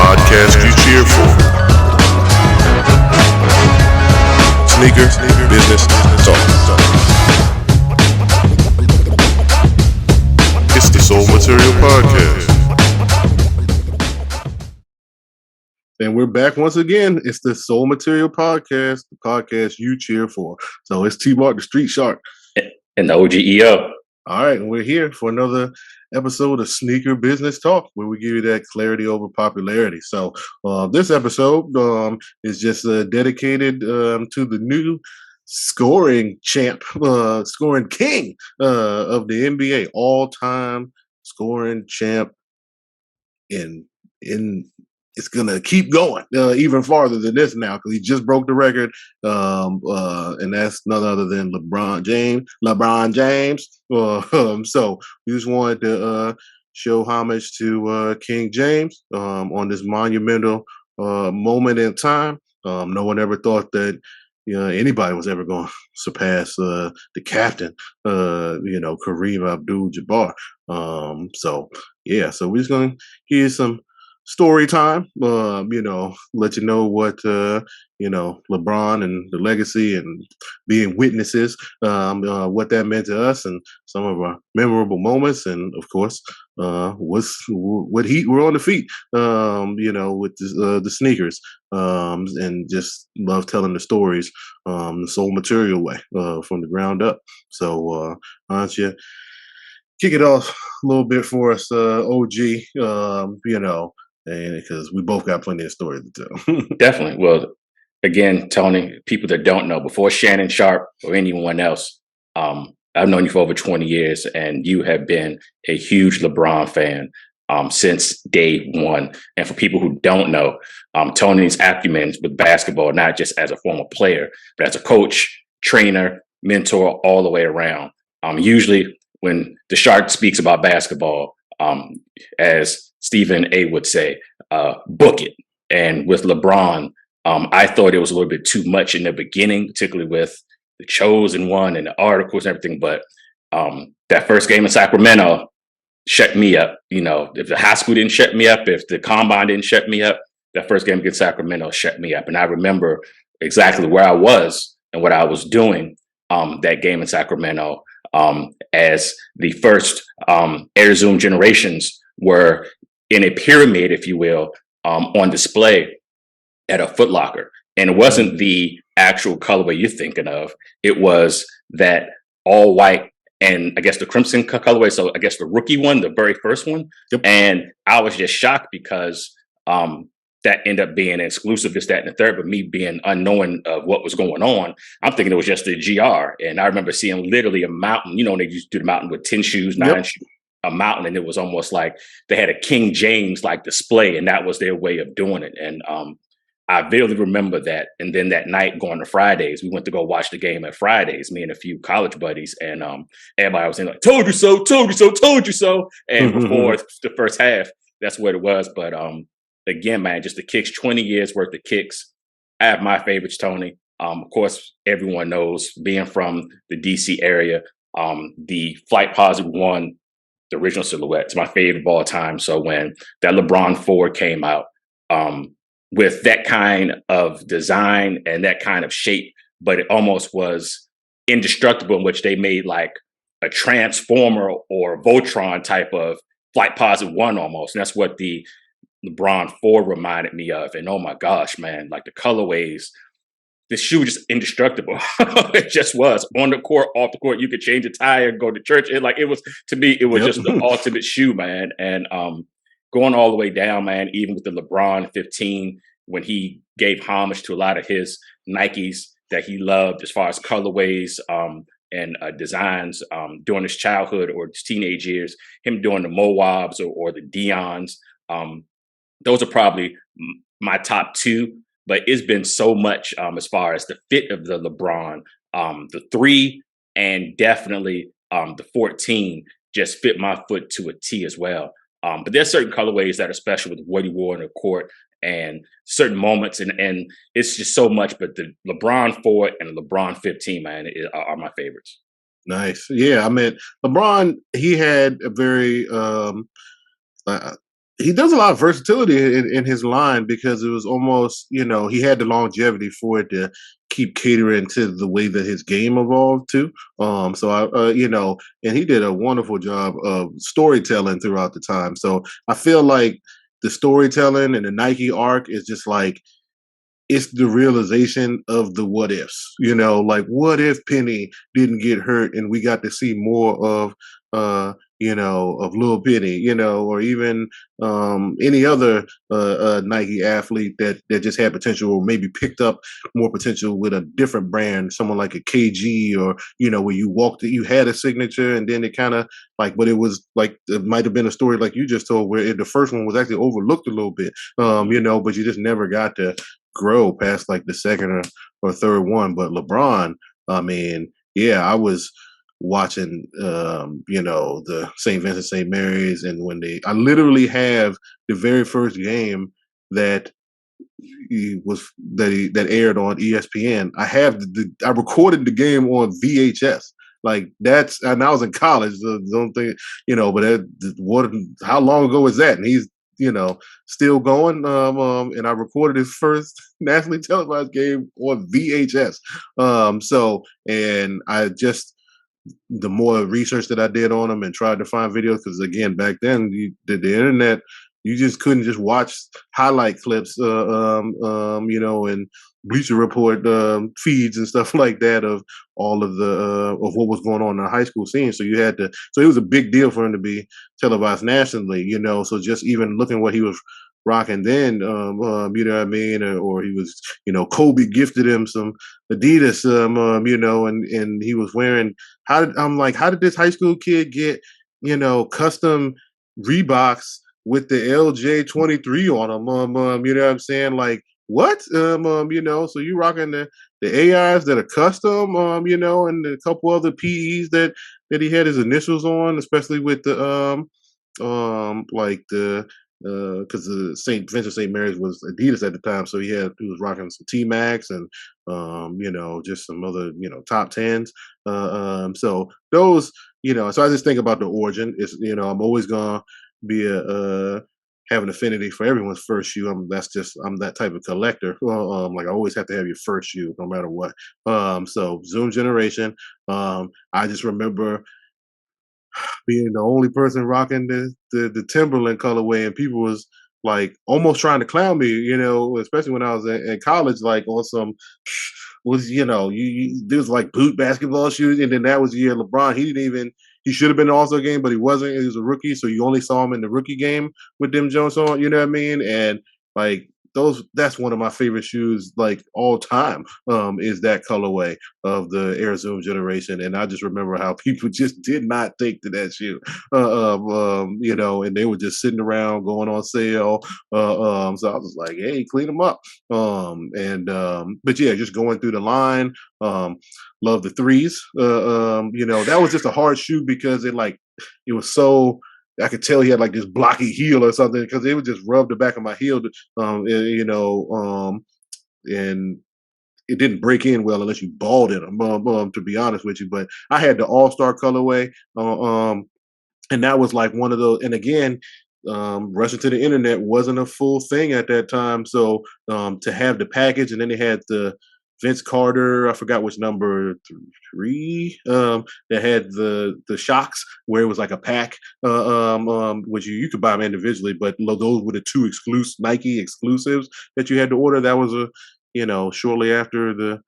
podcast you cheer for. Sneakers, business, talk. It's the Soul Material Podcast. And we're back once again. It's the Soul Material Podcast, the podcast you cheer for. So it's T-Mark, the Street Shark. And the OGEO. All right, and we're here for another episode of Sneaker Business Talk, where we give you that clarity over popularity. So this episode is just dedicated to the new scoring champ, scoring king of the NBA, all-time scoring champ. It's gonna keep going even farther than this now because he just broke the record, and that's none other than LeBron James. So we just wanted to show homage to King James on this monumental moment in time. No one ever thought that anybody was ever going to surpass the captain, Kareem Abdul-Jabbar. So we're just gonna give you some story time, let you know what, LeBron and the legacy and being witnesses, what that meant to us and some of our memorable moments. And of course, what heat we're on the feet, with the sneakers, and just love telling the stories, the Soul Material way, from the ground up. So, why don't you kick it off a little bit for us, OG, and because we both got plenty of stories to tell. Definitely. Well, again, Tony, people that don't know, before Shannon Sharp or anyone else, I've known you for over 20 years, and you have been a huge LeBron fan since day one. And for people who don't know, Tony's acumen with basketball, not just as a former player, but as a coach, trainer, mentor, all the way around. Usually when the Shark speaks about basketball, as Stephen A would say, book it. And with LeBron, I thought it was a little bit too much in the beginning, particularly with the Chosen One and the articles and everything. But that first game in Sacramento shut me up. If the high school didn't shut me up, if the combine didn't shut me up, that first game against Sacramento shut me up. And I remember exactly where I was and what I was doing that game in Sacramento, as the first Air Zoom generations were in a pyramid, if you will, on display at a Foot Locker. And it wasn't the actual colorway you're thinking of. It was that all white and I guess the crimson colorway. So I guess the rookie one, the very first one. Yep. And I was just shocked because that ended up being exclusive, this, that, and the third. But me being unknowing of what was going on, I'm thinking it was just a GR. And I remember seeing literally a mountain. They used to do the mountain with 10 shoes, 9 shoes. A mountain, and it was almost like they had a King James like display, and that was their way of doing it. And I vividly remember that. And then that night, going to Fridays, we went to go watch the game at Fridays, me and a few college buddies, and everybody was saying like, "Told you so, told you so, told you so." And before the first half, that's what it was. But again, man, just the kicks, 20 years worth of kicks. I have my favorites, Tony. Of course, everyone knows, being from the DC area, the Flight Positive One, the original silhouette, it's my favorite of all time. So when that LeBron 4 came out, with that kind of design and that kind of shape, but it almost was indestructible, in which they made like a Transformer or Voltron type of Flight Positive 1 almost. And that's what the LeBron 4 reminded me of. And oh my gosh, man, like the colorways, the shoe was just indestructible. It just was. On the court, off the court, you could change a tire, go to church. It was, to me, it was just the ultimate shoe, man. And going all the way down, man, even with the LeBron 15, when he gave homage to a lot of his Nikes that he loved as far as colorways and designs during his childhood or his teenage years, him doing the Moabs or the Dions, those are probably my top two. But it's been so much as far as the fit of the LeBron, the 3 and definitely the 14 just fit my foot to a T as well. But there's certain colorways that are special with what he wore on the court and certain moments, and it's just so much. But the LeBron 4 and the LeBron 15, man, are my favorites. Nice. Yeah, I mean, LeBron, he had a very he does a lot of versatility in his line because it was almost, he had the longevity for it to keep catering to the way that his game evolved too. So and he did a wonderful job of storytelling throughout the time. So I feel like the storytelling and the Nike arc is just like it's the realization of the what ifs, like what if Penny didn't get hurt and we got to see more of of Lil Penny, or even any other Nike athlete that just had potential or maybe picked up more potential with a different brand, someone like a KG, or where you walked you had a signature and then it kind of like, but it was like it might have been a story like you just told where the first one was actually overlooked a little bit, but you just never got to grow past like the second or third one. But LeBron, I mean, yeah, I was watching the St. Vincent St. Mary's, and I literally have the very first game that that aired on ESPN. I recorded the game on VHS. Like that's, and I was in college. So don't think, but how long ago is that? And he's, still going. And I recorded his first nationally televised game on VHS. And I just, the more research that I did on them and tried to find videos, because again, back then the internet, you just couldn't just watch highlight clips, and Bleacher Report feeds and stuff like that of all of the of what was going on in the high school scene. So you had to. So it was a big deal for him to be televised nationally. So just even looking what he was rocking then, you know what I mean, or he was, Kobe gifted him some Adidas, and he was wearing. How did this high school kid get, custom Reeboks with the LJ 23 on them? You know what I'm saying? Like what? So you rocking the AIs that are custom, and a couple other PEs that he had his initials on, especially with the like the because the St. Vincent St. Mary's was Adidas at the time, so he was rocking some T Max and just some other top tens. So those so I just think about the origin. It's I'm always gonna be a have an affinity for everyone's first shoe. I'm that type of collector. Like I always have to have your first shoe no matter what. So Zoom generation. I just remember being the only person rocking the Timberland colorway, and people was like almost trying to clown me, especially when I was in college, like on some was there was like boot basketball shoes, and then that was the year LeBron. He should have been in the All-Star game, but he wasn't. He was a rookie, so you only saw him in the rookie game with them Jones on. You know what I mean? And like that's one of my favorite shoes, like all time. Is that colorway of the Air Zoom generation, and I just remember how people just did not take to that shoe, and they were just sitting around going on sale. So I was like, hey, clean them up. But yeah, just going through the line. Love the threes. That was just a hard shoe because it was so. I could tell he had like this blocky heel or something because it would just rub the back of my heel, and it didn't break in well unless you balled in them. To be honest with you, but I had the All Star colorway, and that was like one of those. And again, rushing to the internet wasn't a full thing at that time, so to have the package, and then they had the Vince Carter, I forgot which number three, that had the shocks where it was like a pack, which you could buy them individually, but those were the two exclusive Nike exclusives that you had to order. That was shortly after that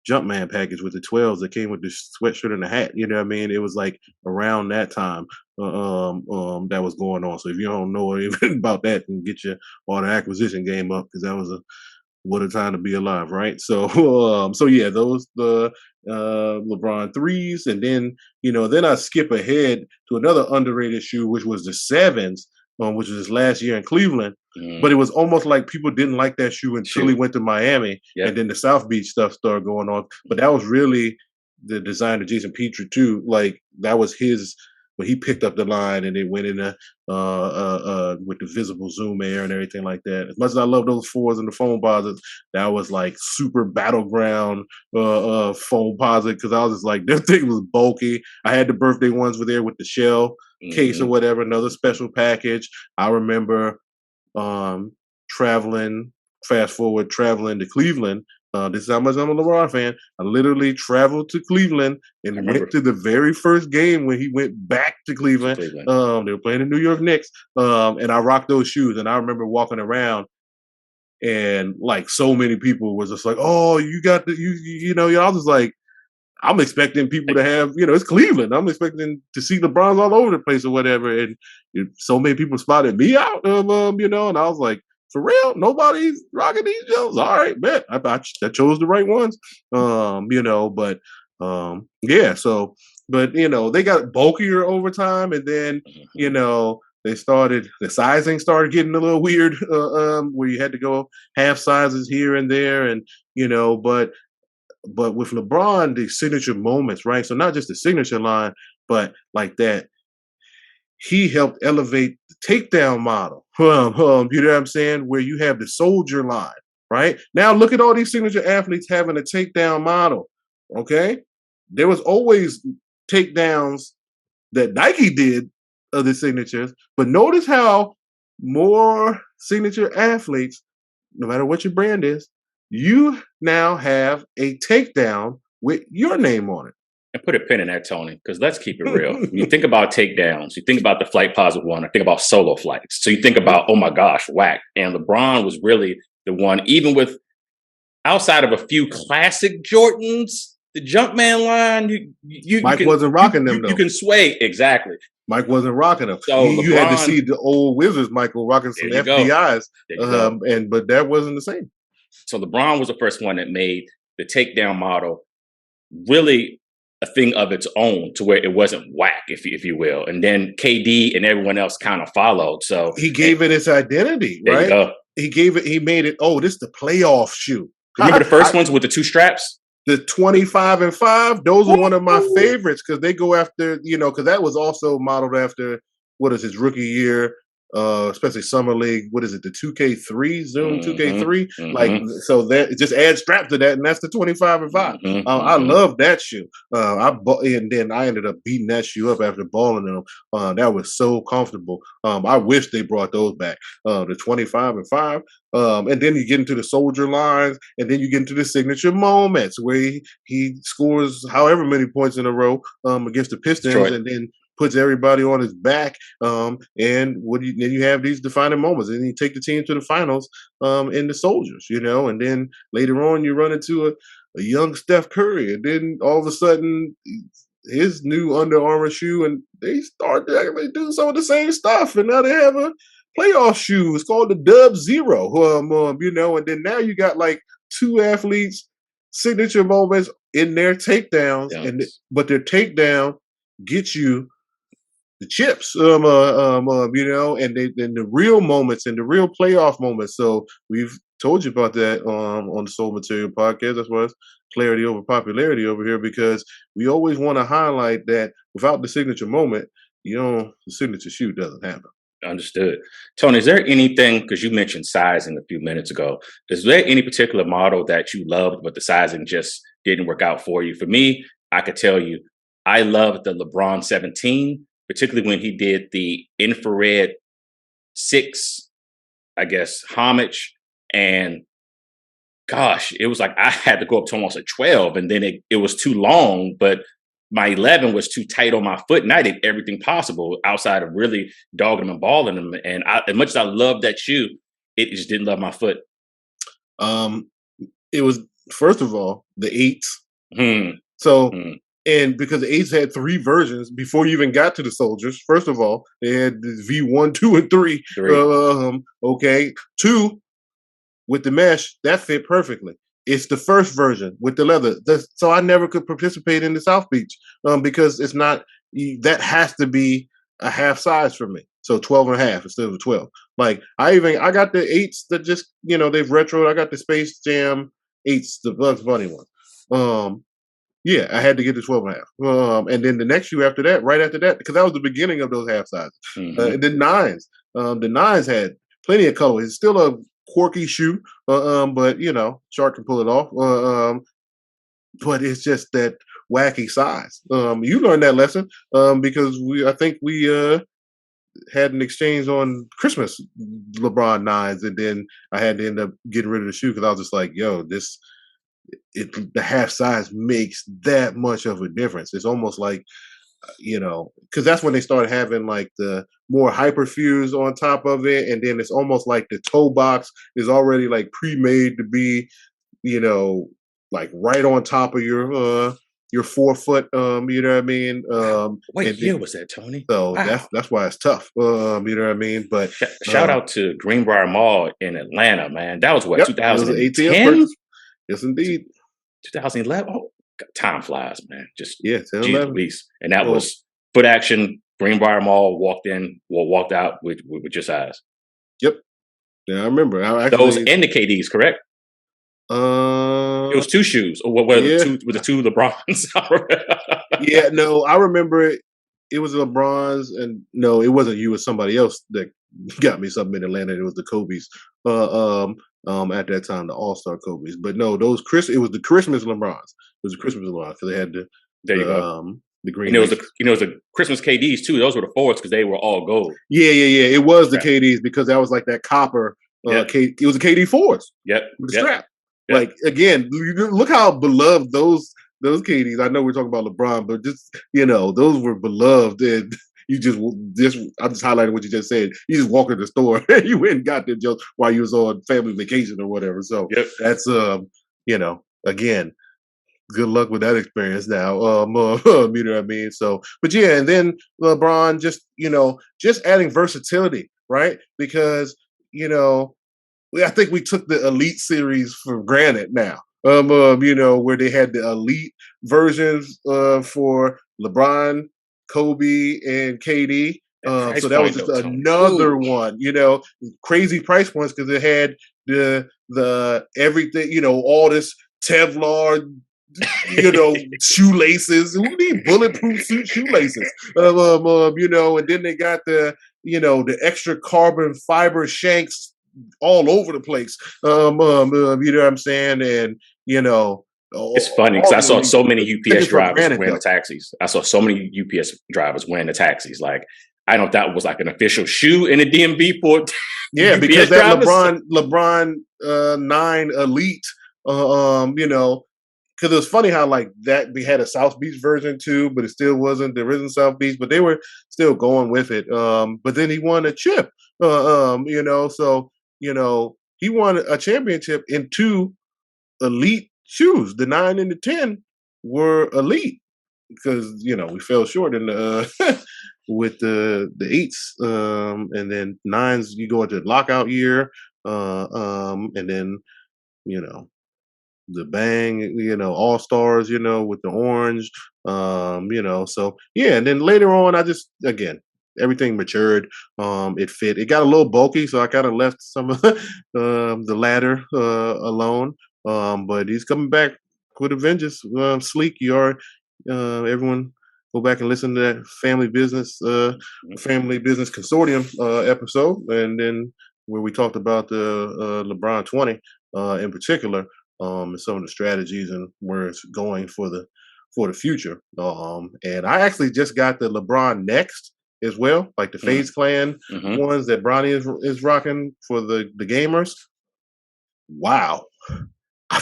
Jumpman package with the 12s that came with the sweatshirt and the hat. You know what I mean? It was like around that time that was going on. So if you don't know anything about that, then get your order acquisition game up because that was what a time to be alive, right? So so yeah, those the LeBron threes, and then I skip ahead to another underrated shoe, which was the sevens, which was his last year in Cleveland. But it was almost like people didn't like that shoe until he went to Miami, and then the South Beach stuff started going on. But that was really the designer Jason Petrie too. Like that was his when he picked up the line and it went in with the visible zoom air and everything like that. As much as I love those fours and the foam posits, that was like super battleground foam posit because I was just like that thing was bulky. I had the birthday ones with there with the shell. case or whatever, another special package. I remember traveling, fast forward, traveling to Cleveland. This is how much I'm a LeBron fan. I literally traveled to Cleveland I and remember. went to the very first game when he went back to Cleveland. Cleveland. They were playing the New York Knicks, and I rocked those shoes. And I remember walking around, and like so many people was just like, "Oh, you got the you know." I was just like, I'm expecting people to have, it's Cleveland. I'm expecting to see LeBron's all over the place or whatever. And so many people spotted me out, and I was like, for real, nobody's rocking these Jones. All right, bet I chose the right ones. But yeah. So, but they got bulkier over time, and then the sizing started getting a little weird, where you had to go half sizes here and there, and but with LeBron, the signature moments, right? So not just the signature line, but like that, he helped elevate the takedown model. You know what I'm saying? Where you have the soldier line, right? Now look at all these signature athletes having a takedown model. Okay, there was always takedowns that Nike did of the signatures, but notice how more signature athletes, no matter what your brand is, you now have a takedown with your name on And put a pin in that, Tony, because let's keep it real. When you think about takedowns, you think about the flight positive one, I think about solo flights. So you think about, oh my gosh, whack. And LeBron was really the one, even with outside of a few classic Jordans, the Jumpman line, Mike wasn't rocking them though. You can sway. Exactly. Mike wasn't rocking them. So you had to see the old Wizards, Michael, rocking some FBIs. But that wasn't the same. So LeBron was the first one that made the takedown model really a thing of its own, to where it wasn't whack, if you will. And then KD and everyone else kind of followed. So he gave it its identity, right? You go. He made it, oh, this is the playoff shoe. Remember the first ones with the two straps? The 25 and 5, those are one of my favorites because they go after, because that was also modeled after, what is his rookie year, especially Summer League. What is it, the 2K3, Zoom 2K3? Like, so that just add strap to that, and that's the 25 and 5. I love that shoe. And then I ended up beating that shoe up after balling them. That was so comfortable. I wish they brought those back. The 25 and 5. And then you get into the soldier lines, and then you get into the signature moments where he scores however many points in a row against the Pistons, and then puts everybody on his back. And then you have these defining moments, and you take the team to the finals in the Soldiers, and then later on you run into a young Steph Curry, and then all of a sudden his new Under Armour shoe, and they start to actually do some of the same stuff, and now they have a playoff shoe. It's called the Dub Zero, and then now you got like two athletes' signature moments in their takedowns, but their takedown gets you the chips, and the real moments and the real playoff moments. So we've told you about that on the Soul Material podcast. That's why it's clarity over popularity over here, because we always want to highlight that without the signature moment, the signature shoe doesn't happen. Understood. Tony, is there anything, because you mentioned sizing a few minutes ago, is there any particular model that you loved, but the sizing just didn't work out for you? For me, I could tell you, I loved the LeBron 17, particularly when he did the infrared 6, I guess, homage. And gosh, it was like I had to go up to almost a 12, and then it was too long, but my 11 was too tight on my foot, and I did everything possible outside of really dogging him and balling him. And as much as I loved that shoe, it just didn't love my foot. It was, first of all, the 8s. So, and because the 8s had 3 versions before you even got to the Soldiers. First of all, they had the V1, 2, and 3. Okay. 2 with the mesh, that fit perfectly. It's the first version with the leather. So I never could participate in the South Beach because it's not, that has to be a half size for me. So 12 and a half instead of 12. Like I got the 8s that just, they've retroed. I got the Space Jam 8s, the Bugs Bunny one. Yeah, I had to get the 12 and a half. And then the next shoe after that, right after that, because that was the beginning of those half sizes. And then 9s. The 9s had plenty of color. It's still a quirky shoe, but Shark can pull it off. But it's just that wacky size. You learned that lesson because I think we had an exchange on Christmas LeBron nines, and then I had to end up getting rid of the shoe because I was just like, yo, the half size makes that much of a difference. It's almost like because that's when they started having like the more hyperfuse on top of it, and then it's almost like the toe box is already like pre-made to be, you know, like right on top of your forefoot. You know what I mean? Wow. What And year was that, Tony? so Wow. that's why it's tough. You know what I mean? But Shout out to Greenbrier Mall in Atlanta, man. That was what, yep, it was an ATL purchase. 2010? Yes, indeed. 2011? Oh, time flies, man. Just Yeah, 10, geez 11. Louise. And that Well, was foot action. Greenbrier Mall walked out with your size. yep. Yeah, I remember. I Those actually, and the KDs, correct? It uh, was two shoes. Or what were the yeah, two with the two LeBrons? yeah. No, I remember it. It was LeBron's, and no, it wasn't you. It was somebody else that got me something in Atlanta. It was the Kobe's. At that time, the All Star Kobe's. But no, it was the Christmas LeBron's. It was the Christmas LeBron's because they had There you go. the And green it was the laces. you know it was the Christmas KDs too. Those were the forwards because they were all gold. Yeah, yeah, yeah. It was the Okay. KD's because that was like that copper. Yep. It was a KD fours Yep. with the Yep. strap. Yep. Like again, look how beloved those KDs. I know we're talking about LeBron, but just those were beloved. And you just I'm just highlighting what you just said. You just walk in the store, you went and got them just while you was on family vacation or whatever. So Yep. that's again, good luck with that experience now. You know what I mean? So, but yeah, and then LeBron just adding versatility, right? Because I think we took the Elite series for granted now. Where they had the Elite versions for LeBron, Kobe, and KD. That price So that was point just though, Tony. another Ooh. one, crazy price points because it had the everything, all this Kevlar, shoelaces. Who need bulletproof suit shoelaces? And then they got the extra carbon fiber shanks all over the place. You know what I'm saying? And It's funny because I saw you so many take UPS it for drivers granted wearing the though. taxis. I saw so many UPS drivers wearing the taxis. Like, I don't know if that was like an official shoe in the DMV for Yeah, because UPS that drivers. LeBron 9 Elite, because it was funny how like that we had a South Beach version too, but it still wasn't the original South Beach, but they were still going with it. But then he won a chip, so he won a championship in two elite shoes. The 9 and the 10 were elite because we fell short in the with the eights, and then nines. You go into lockout year, and then you know the bang, all stars, with the orange, so yeah. And then later on, I just again everything matured. It fit. It got a little bulky, so I kind of left some of the ladder alone. But he's coming back with a vengeance. Sleek, you are. Everyone, go back and listen to that family business consortium episode, and then where we talked about the LeBron 20 in particular, and some of the strategies and where it's going for the future. And I actually just got the LeBron Next as well, like the Mm, FaZe Clan hmm. ones that Bronny is rocking for the gamers. Wow. I,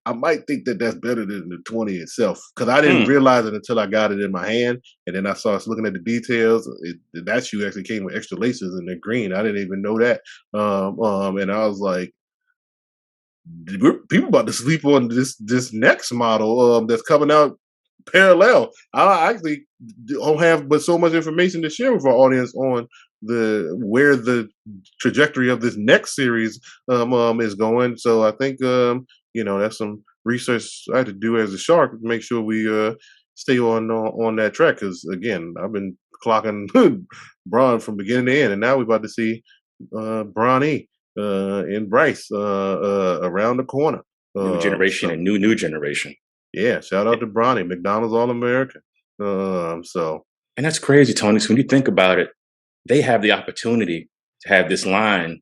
I might think that that's better than the 20 itself because I didn't Hmm. realize it until I got it in my hand, and then I started looking at the details. That shoe actually came with extra laces and they're green. I didn't even know that. And I was like, people about to sleep on this next model that's coming out parallel. I actually don't have but so much information to share with our audience on where the trajectory of this next series is going. So I think that's some research I had to do as a shark to make sure we stay on that track. Because again, I've been clocking Braun from beginning to end, and now we're about to see Bronny and Bryce around the corner. New generation So and new generation. yeah, shout out to Bronny, McDonald's All American. So And that's crazy, Tony. So when you think about it, they have the opportunity to have this line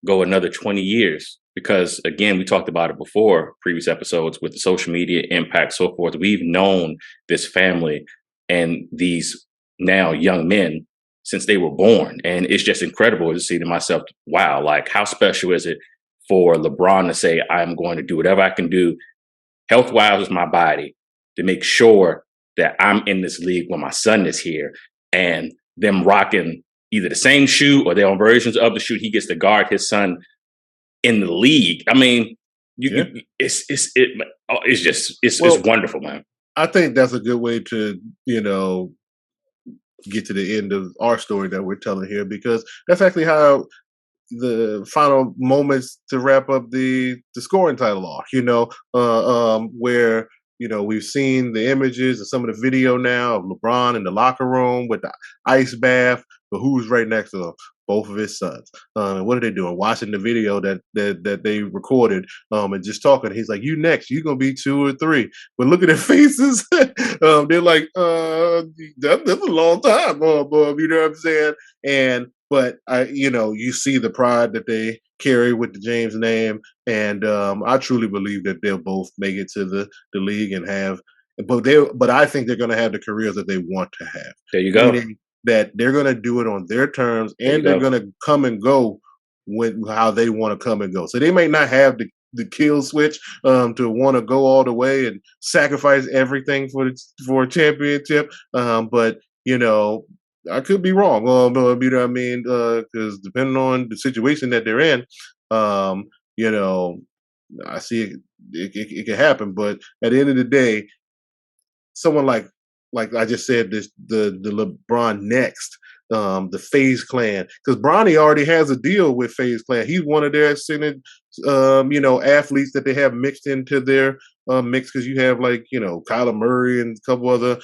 go another 20 years. because again, we talked about it before, previous episodes with the social media impact, so forth. We've known this family and these now young men since they were born. And it's just incredible to see to myself, wow, like how special is it for LeBron to say, I'm going to do whatever I can do health wise with my body to make sure that I'm in this league when my son is here, and them rocking either the same shoe or their own versions of the shoe. He gets to guard his son in the league. I mean, Yeah. it's just it's Well, wonderful, man. I think that's a good way to, you know, get to the end of our story that we're telling here, because that's actually how the final moments to wrap up the scoring title off. Where we've seen the images and some of the video now of LeBron in the locker room with the ice bath, but who's right next to him? Both of his sons. And what are they doing? Watching the video that they recorded, and just talking. He's like, "You next? You gonna be 2 or 3?" But look at their faces. They're like, that's a long time, you know what I'm saying? And but you see the pride that they carry with the James name, and I truly believe that they'll both make it to the league and have. But I think they're going to have the careers that they want to have, There you go. meaning that they're going to do it on their terms, There you and they're go. going to come and go when how they want to come and go. So they may not have the kill switch to want to go all the way and sacrifice everything for a championship, but I could be wrong. You know what I mean? Because depending on the situation that they're in, um, you know, I see it can happen. But at the end of the day, someone like I just said, the LeBron next, the FaZe Clan, because Bronny already has a deal with FaZe Clan. He's one of their ascended, athletes that they have mixed into their mix, because you have Kyler Murray and a couple other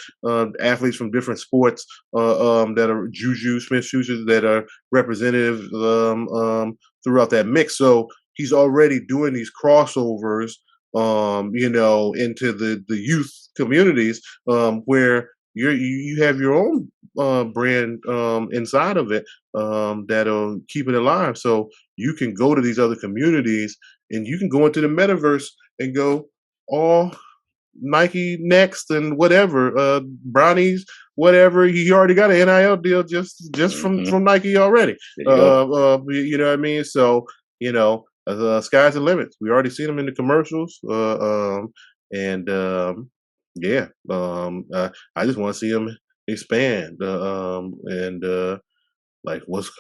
athletes from different sports that are Juju Smith-Schuster that are representative throughout that mix. So he's already doing these crossovers into the youth communities, where you have your own brand inside of it, that'll keep it alive. So you can go to these other communities, and you can go into the metaverse and go all Nike next and whatever, brownies, whatever. He already got an NIL deal just from Hmm. Nike already. There you go. You know what I mean? So sky's the limit. We already seen them in the commercials, and yeah, I just want to see them expand. And like, what's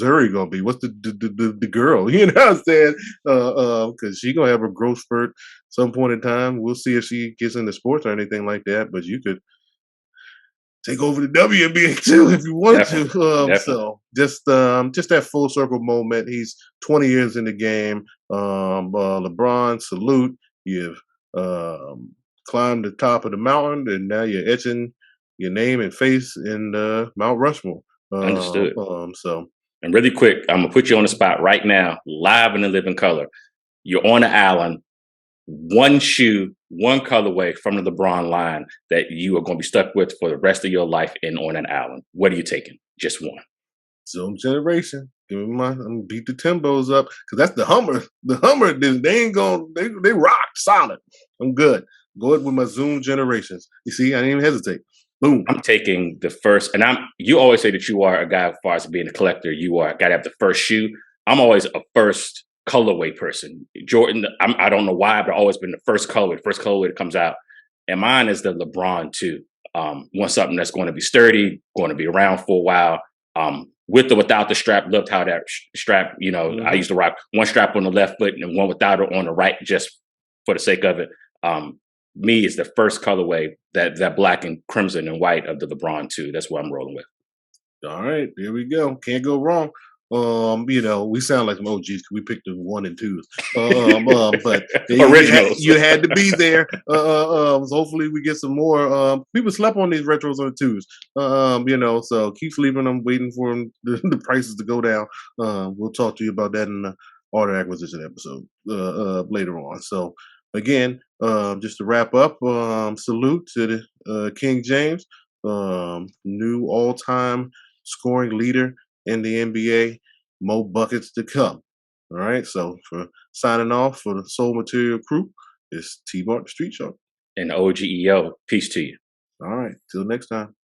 Zuri gonna be? What's the girl? You know what I'm saying? Because she gonna have a growth spurt some point in time. We'll see if she gets into sports or anything like that. But you could take over the WNBA too if you wanted Definitely. to. Definitely. So just that full circle moment. He's 20 years in the game. LeBron, salute. You've climbed the top of the mountain, and now you're etching your name and face in Mount Rushmore. Understood. So And really quick, I'm gonna put you on the spot right now, live in the living color. You're on the island, one shoe, one colorway from the LeBron line that you are going to be stuck with for the rest of your life in on an island. What are you taking? Just one. Zoom generation. Give me I'm gonna beat the Timbos up, because that's the Hummer. The Hummer, they ain't going they rock solid. I'm good. Go ahead with my Zoom generations. You see, I didn't even hesitate. Boom. I'm taking the first, and you always say that you are a guy as far as being a collector, you are got to have the first shoe. I'm always a first colorway person. Jordan, I don't know why, but I've always been the first colorway that comes out. And mine is the LeBron too. Want something that's going to be sturdy, going to be around for a while. With or without the strap, loved how that strap, I used to rock one strap on the left foot and one without it on the right, just for the sake of it. Me is the first colorway, that black and crimson and white of the LeBron too. That's what I'm rolling with. All right, there we go. Can't go wrong. We sound like some OGs because we picked the 1 and 2s. But Originals. you had to be there. So hopefully we get some more. People slept on these retros on the 2s. So keep sleeping. I'm waiting for them, the prices to go down. We'll talk to you about that in the order acquisition episode later on. So again, just to wrap up, salute to the King James, new all-time scoring leader in the NBA. More buckets to come. All right. So for signing off for the Soul Material crew, it's T Mark the Street Shark. And OGEO, peace to you. All right. Till next time.